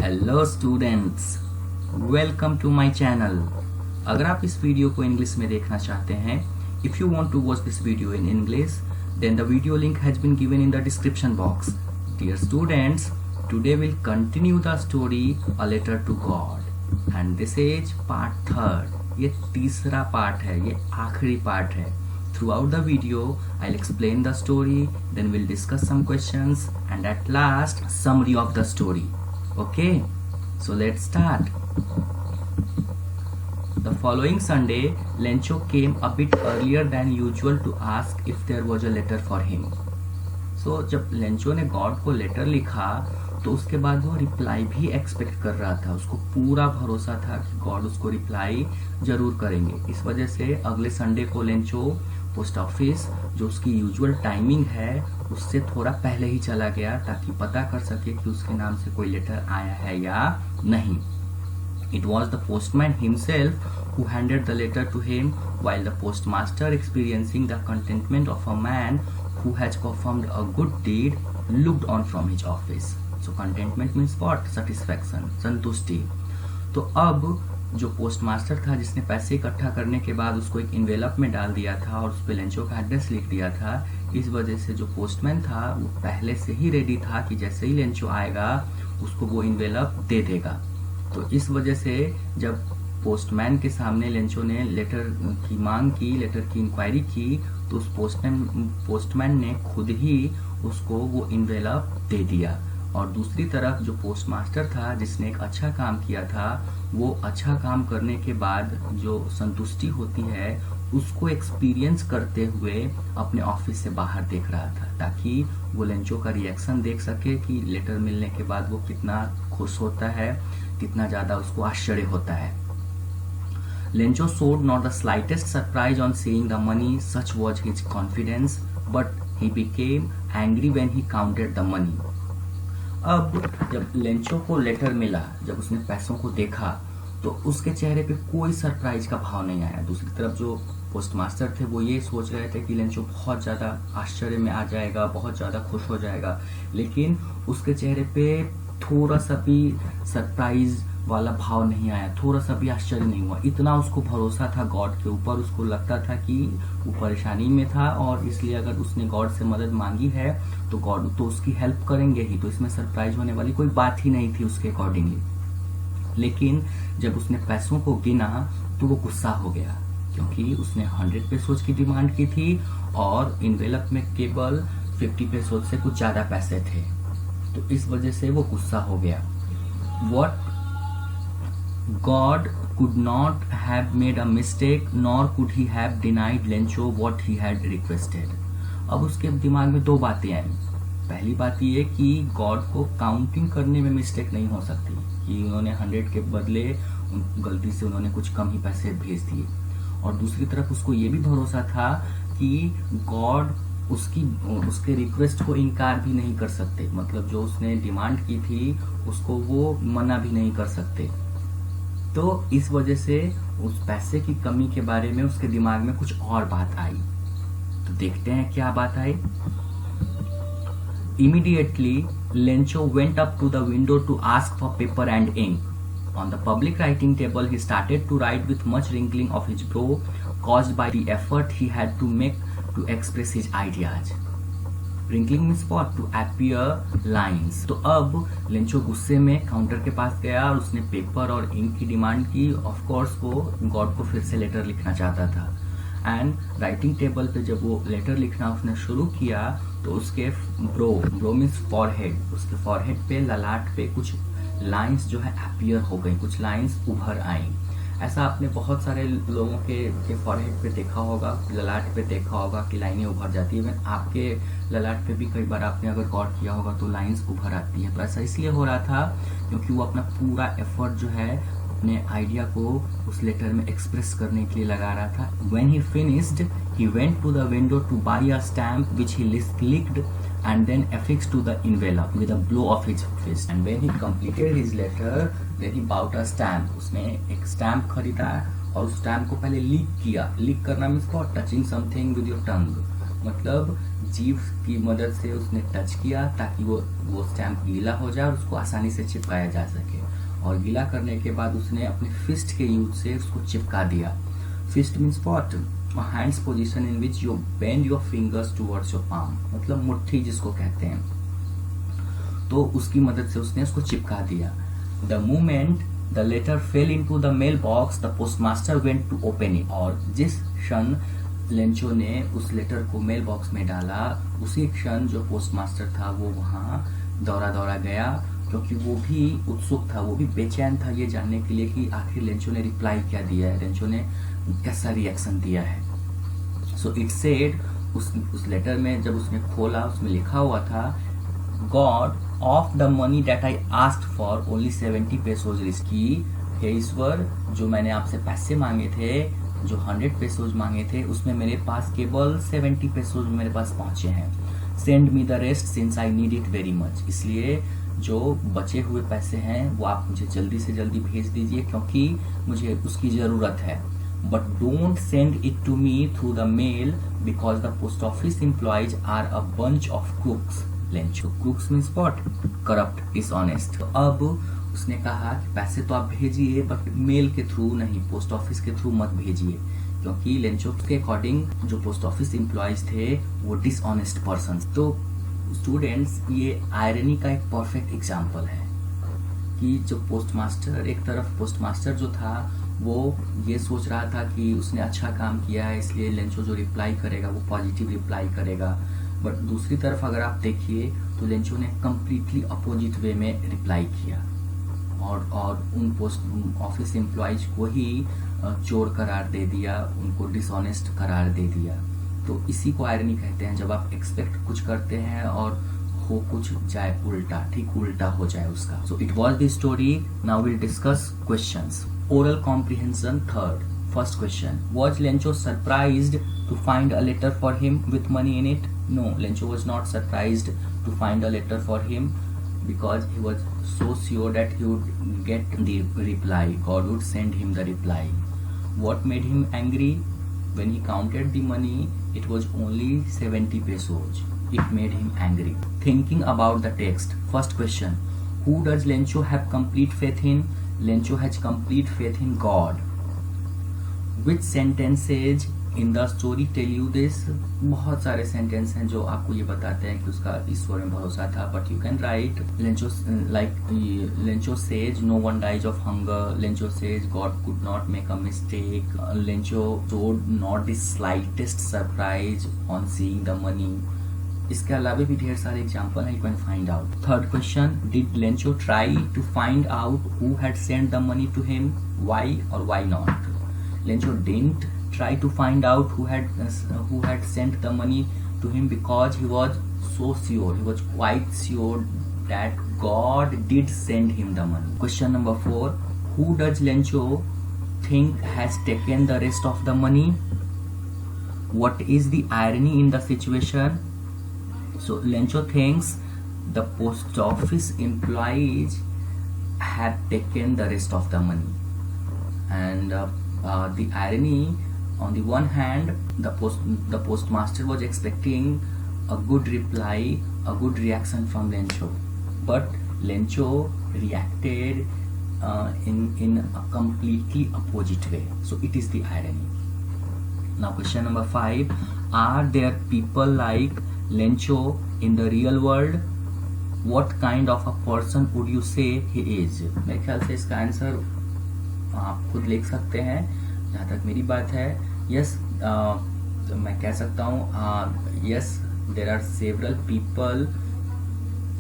Hello students, welcome to my channel. अगर आप इस वीडियो को इंग्लिश में देखना चाहते हैं, if you want to watch this video in English, then the video link has been given in the description box. Dear students, today will continue the story a letter to God and this is part 3। ये तीसरा part है, ये आखिरी part है। Throughout the video, I'll explain the story, then we'll discuss some questions, and at last, summary of the story. Okay, so let's start. The following Sunday, Lencho came a bit earlier than usual to ask if there was a letter for him. So जब Lencho ने God को letter लिखा तो उसके बाद वो reply भी expect कर रहा था। उसको पूरा भरोसा था कि गॉड उसको रिप्लाई जरूर करेंगे। इस वजह से अगले संडे को लेंचो पोस्ट ऑफिस, जो उसकी यूजुअल टाइमिंग है, उससे थोड़ा पहले ही चला गया ताकि पता कर सके कि उसके नाम से कोई लेटर आया है या नहीं। It was the postman himself who handed the letter to him, while the postmaster, experiencing the contentment of a man who has performed a good deed, looked on from his office. So contentment means what? Satisfaction, संतुष्टि। तो अब जो postmaster था, जिसने पैसे इकट्ठा करने के बाद उसको एक इन्वेलप में डाल दिया था और उस पे लेंचो का एड्रेस लिख दिया था, इस वजह से जो पोस्टमैन था वो पहले से ही रेडी था कि जैसे ही लेंचो आएगा उसको वो इन्वेलप दे देगा। तो इस वजह से जब पोस्टमैन के सामने लेंचो ने लेटर की मांग की, लेटर की इंक्वायरी की, तो उस पोस्टमैन ने खुद ही उसको वो इन्वेलप दे दिया। और दूसरी तरफ जो पोस्टमास्टर था, जिसने एक अच्छा काम किया था, वो अच्छा काम करने के बाद जो संतुष्टि होती है उसको एक्सपीरियंस करते हुए अपने ऑफिस से बाहर देख रहा था, ताकि वो लेंचो का रिएक्शन देख सके कि लेटर मिलने के बाद वो कितना खुश होता है, कितना ज्यादा उसको आश्चर्य होता है। Lencho showed not the slightest surprise on seeing the money, such was his confidence, but he became angry when he counted the money. अब जब लेंचो को लेटर मिला, जब उसने पैसों को देखा, तो उसके चेहरे पे कोई सरप्राइज का भाव नहीं आया। दूसरी तरफ जो पोस्टमास्टर थे वो ये सोच रहे थे कि लेंचो बहुत ज्यादा आश्चर्य में आ जाएगा, बहुत ज्यादा खुश हो जाएगा, लेकिन उसके चेहरे पे थोड़ा सा भी सरप्राइज वाला भाव नहीं आया, थोड़ा सा भी आश्चर्य नहीं हुआ। इतना उसको भरोसा था गॉड के ऊपर, उसको लगता था कि वो परेशानी में था और इसलिए अगर उसने गॉड से मदद मांगी है तो गॉड तो उसकी हेल्प करेंगे ही, तो इसमें सरप्राइज होने वाली कोई बात ही नहीं थी उसके अकॉर्डिंगली। लेकिन जब उसने पैसों को गिना तो वो गुस्सा हो गया, क्योंकि उसने 100 पेसोज की डिमांड की थी और इन्वेलप में केवल 50 पेसोज से कुछ ज्यादा पैसे थे। तो इस वजह से वो गुस्सा हो गया। What God could not have made a mistake, nor could he have denied Lencho what he had requested. अब उसके दिमाग में दो बातें आई। पहली बात ये कि गॉड को काउंटिंग करने में मिस्टेक नहीं हो सकती कि उन्होंने 100 के बदले गलती से उन्होंने कुछ कम ही पैसे भेज दिए। और दूसरी तरफ उसको ये भी भरोसा था कि गॉड उसके रिक्वेस्ट को इनकार भी नहीं कर सकते, मतलब जो उसने डिमांड की थी उसको वो मना भी नहीं कर सकते। तो इस वजह से उस पैसे की कमी के बारे में उसके दिमाग में कुछ और बात आई। तो देखते हैं क्या बात आई। Immediately, Lencho went up to the window to ask for paper and ink. On the public writing table, he started to write with much wrinkling of his brow, caused by the effort he had to make to express his ideas. Wrinkling means what? To appear lines. तो अब Lencho गुस्से में counter के पास गया और उसने paper और ink की डिमांड की। ऑफ कोर्स वो गॉड को फिर से लेटर लिखना चाहता था। एंड राइटिंग टेबल पे जब वो लेटर लिखना उसने शुरू किया तो उसके ब्रो मीन्स फॉरहेड, उसके फॉरहेड पे, ललाट पे कुछ लाइंस जो है अपीयर हो गई, कुछ लाइंस उभर आई। ऐसा आपने बहुत सारे लोगों के फॉरहेड पे देखा होगा, ललाट पे देखा होगा कि लाइनें उभर जाती है। आपके ललाट पे भी कई बार आपने अगर गौर किया होगा तो लाइंस उभर आती है। तो ऐसा इसलिए हो रहा था क्योंकि वो अपना पूरा एफर्ट जो है अपने आइडिया को उस लेटर में एक्सप्रेस करने के लिए लगा रहा था। When he finished, he went to the window to buy a stamp which he licked and then affixed to the envelope with a blow of his fist. And when he completed his letter, then he bought a stamp. उसने एक stamp खरीदा और उस stamp को पहले leak किया। Leak करना means what? Touching something with your tongue. मतलब जीभ की मदद से उसने टच किया ताकि वो स्टैम्प गीला हो जाए और उसको आसानी से चिपकाया जा सके, और गीला करने के बाद उसने अपने फिस्ट के यूज से उसको चिपका दिया। Fist means what? Hands position in which you bend your fingers towards your palm, मतलब मुट्ठी जिसको कहते हैं, तो उसकी मदद से उसने उसको चिपका दिया। The moment the letter fell into the mail box the postmaster went to open it, और जिस क्षण लेंचो ने उस लेटर को मेल बॉक्स में डाला, उसी क्षण जो पोस्टमास्टर था वो वहां दौड़ा गया, क्योंकि वो भी उत्सुक था, वो भी बेचैन था ये जानने के लिए कि आखिर लेंचो ने रिप्लाई क्या दिया है, लेंचो ने कैसा रिएक्शन दिया है। सो इट सेड, उस लेटर में जब उसने खोला उसमें लिखा हुआ था, God of the money that I asked for only 70 pesos risky, हे ईश्वर, जो मैंने आपसे पैसे मांगे थे, जो 100 पेसोज मांगे थे, उसमें मेरे पास केवल 70 पेसोज मेरे पास पहुंचे हैं। Send me the rest since I need it very much, इसलिए जो बचे हुए पैसे हैं वो आप मुझे जल्दी से जल्दी भेज दीजिए क्योंकि मुझे उसकी जरूरत है। But don't send it to me through the mail because the post office employees are a bunch of crooks. Lencho, crooks means what? Corrupt, dishonest. अब उसने कहा कि पैसे तो आप भेजिए बट मेल के थ्रू नहीं, पोस्ट ऑफिस के थ्रू मत भेजिए, क्योंकि लेंचो के अकॉर्डिंग जो पोस्ट ऑफिस एम्प्लॉइज थे वो डिसऑनेस्ट पर्सन। तो स्टूडेंट्स, ये आयरनी का एक परफेक्ट एग्जाम्पल है कि जो पोस्टमास्टर, एक तरफ पोस्टमास्टर जो था वो ये सोच रहा था कि उसने अच्छा काम किया है इसलिए लेंचो जो रिप्लाई करेगा वो पॉजिटिव रिप्लाई करेगा, बट दूसरी तरफ अगर आप देखिए तो लेंचो ने कम्प्लीटली अपोजिट वे में रिप्लाई किया और उन पोस्ट ऑफिस एम्प्लॉइज को ही चोर करार दे दिया, उनको डिसऑनेस्ट करार दे दिया। तो इसी को आयरनी कहते हैं, जब आप एक्सपेक्ट कुछ करते हैं और हो कुछ जाए उल्टा, ठीक उल्टा हो जाए उसका। So it was the story. Now will discuss questions. Oral comprehension third. First question, was Lencho surprised to find a letter for him with money in it? No, Lencho was not surprised to find a letter for him because he was so sure that he would get the reply. God would send him the reply. What made him angry? When he counted the money, it was only 70 pesos. It made him angry. Thinking about the text. First question, who does Lencho have complete faith in? Lencho has complete faith in God. Which sentences in the story tell you this? बहुत सारे sentence हैं जो आपको ये बताते हैं कि उसका ईश्वर में भरोसा था, but you can write Lencho says no one dies of hunger. Lencho says God could not make a mistake. Lencho showed not the slightest surprise on seeing the money. इसके अलावा भी ढेर सारे एग्जाम्पल हैं, you can find out. Third question, did Lencho try to find out who had sent the money to him? Why और why not? Lencho didn't try to find out who had sent the money to him because he was so sure, he was quite sure that God did send him the money. Question number 4, who does Lencho think has taken the rest of the money? What is the irony in the situation? So Lencho thinks the post office employees have taken the rest of the money, and the irony, on the one hand, the postmaster was expecting a good reply, a good reaction from Lencho, but Lencho reacted in a completely opposite way. So it is the irony. Now question number 5, are there people like Lencho in the real world? What kind of a person would you say he is? मेरे ख्याल से इसका answer आप खुद लिख सकते हैं। जहाँ तक मेरी बात है, यस, मैं कह सकता हूँ yes, there are several people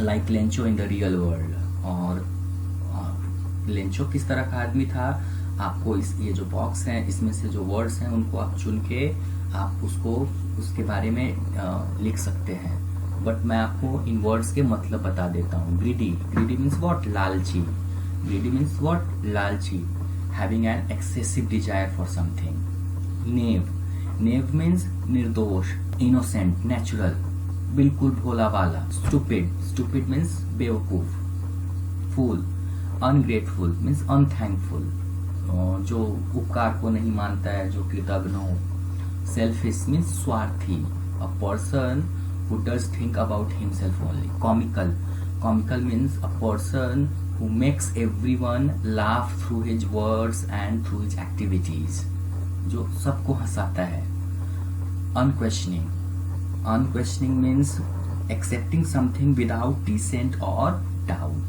like Lencho in the real world. और लेंचो किस तरह का आदमी था, आपको ये जो बॉक्स हैं इसमें से जो वर्ड्स हैं उनको आप चुन के आप उसके बारे में लिख सकते हैं, बट मैं आपको इन वर्ड्स के मतलब बता देता हूँ। Greedy means what? लालची। Greedy means what? लालची। Having an excessive desire for something. Knave means निर्दोष, innocent, natural, बिल्कुल भोला वाला। Stupid means बेवकूफ। Fool, ungrateful means unthankful, जो उपकार को नहीं मानता है, जो कृतज्ञ हो। Selfish means स्वार्थी, a person who does think about himself only. Comical means a person who makes everyone laugh through his words and through his activities, जो सबको हंसाता है. Unquestioning means accepting something without dissent or doubt.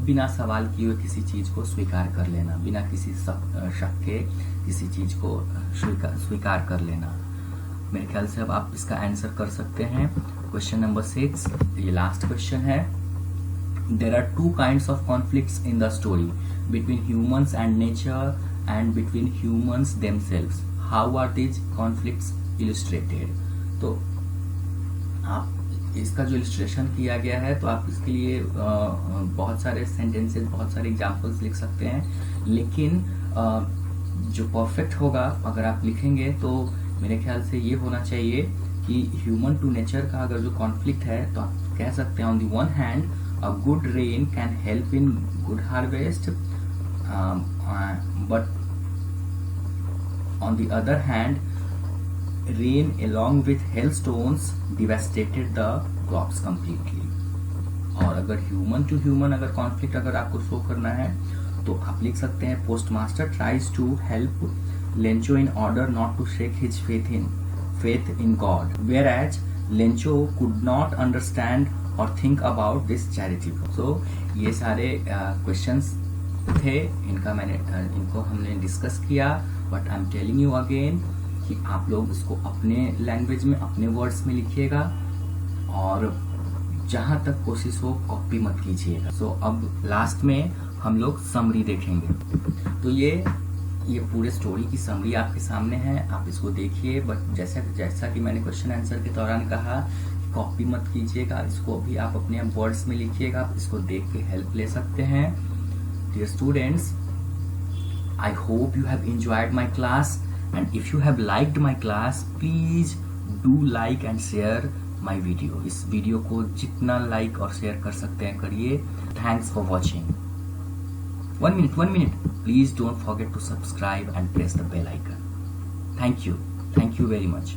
बिना सवाल किए हुए किसी चीज को स्वीकार कर लेना, बिना किसी शक के किसी चीज को स्वीकार कर लेना. मेरे ख्याल से अब आप इसका आंसर कर सकते हैं. क्वेश्चन नंबर 6, ये लास्ट क्वेश्चन है. There are two kinds of conflicts in the story, between humans and nature and between humans themselves. How are these conflicts illustrated? तो आप इसका जो इलस्ट्रेशन किया गया है, तो आप इसके लिए बहुत सारे सेंटेंसेस, बहुत सारे एग्जांपल्स लिख सकते हैं, लेकिन जो परफेक्ट होगा अगर आप लिखेंगे तो मेरे ख्याल से ये होना चाहिए कि ह्यूमन टू नेचर का अगर जो कॉन्फ्लिक्ट है तो आप कह सकते हैं on the one hand a good rain can help in good harvest, but on the other hand rain along with hailstones devastated the crops completely. और अगर ह्यूमन टू ह्यूमन अगर कॉन्फ्लिक्ट अगर आपको शो करना है तो आप लिख सकते हैं postmaster tries to help Lencho in order not to shake his faith in God, whereas Lencho could not understand or think about this charity. So ये सारे क्वेश्चंस थे, इनको हमने डिस्कस किया, but I am telling you again कि आप लोग इसको अपने लैंग्वेज में, अपने वर्ड्स में लिखिएगा और जहां तक कोशिश हो कॉपी मत कीजिएगा. सो अब लास्ट में हम लोग समरी देखेंगे. तो ये पूरे स्टोरी की समरी आपके सामने है, आप इसको देखिए. बट जैसा कि मैंने क्वेश्चन आंसर के दौरान कहा, कॉपी मत कीजिएगा, इसको भी आप अपने वर्ड्स में लिखिएगा, आप इसको देख के हेल्प ले सकते हैं. Dear students, I hope you have enjoyed my class, and if you have liked my class, please do like and share my video. इस वीडियो को जितना लाइक और शेयर कर सकते हैं करिए. Thanks for watching. One minute. Please don't forget to subscribe and press the bell icon. Thank you very much.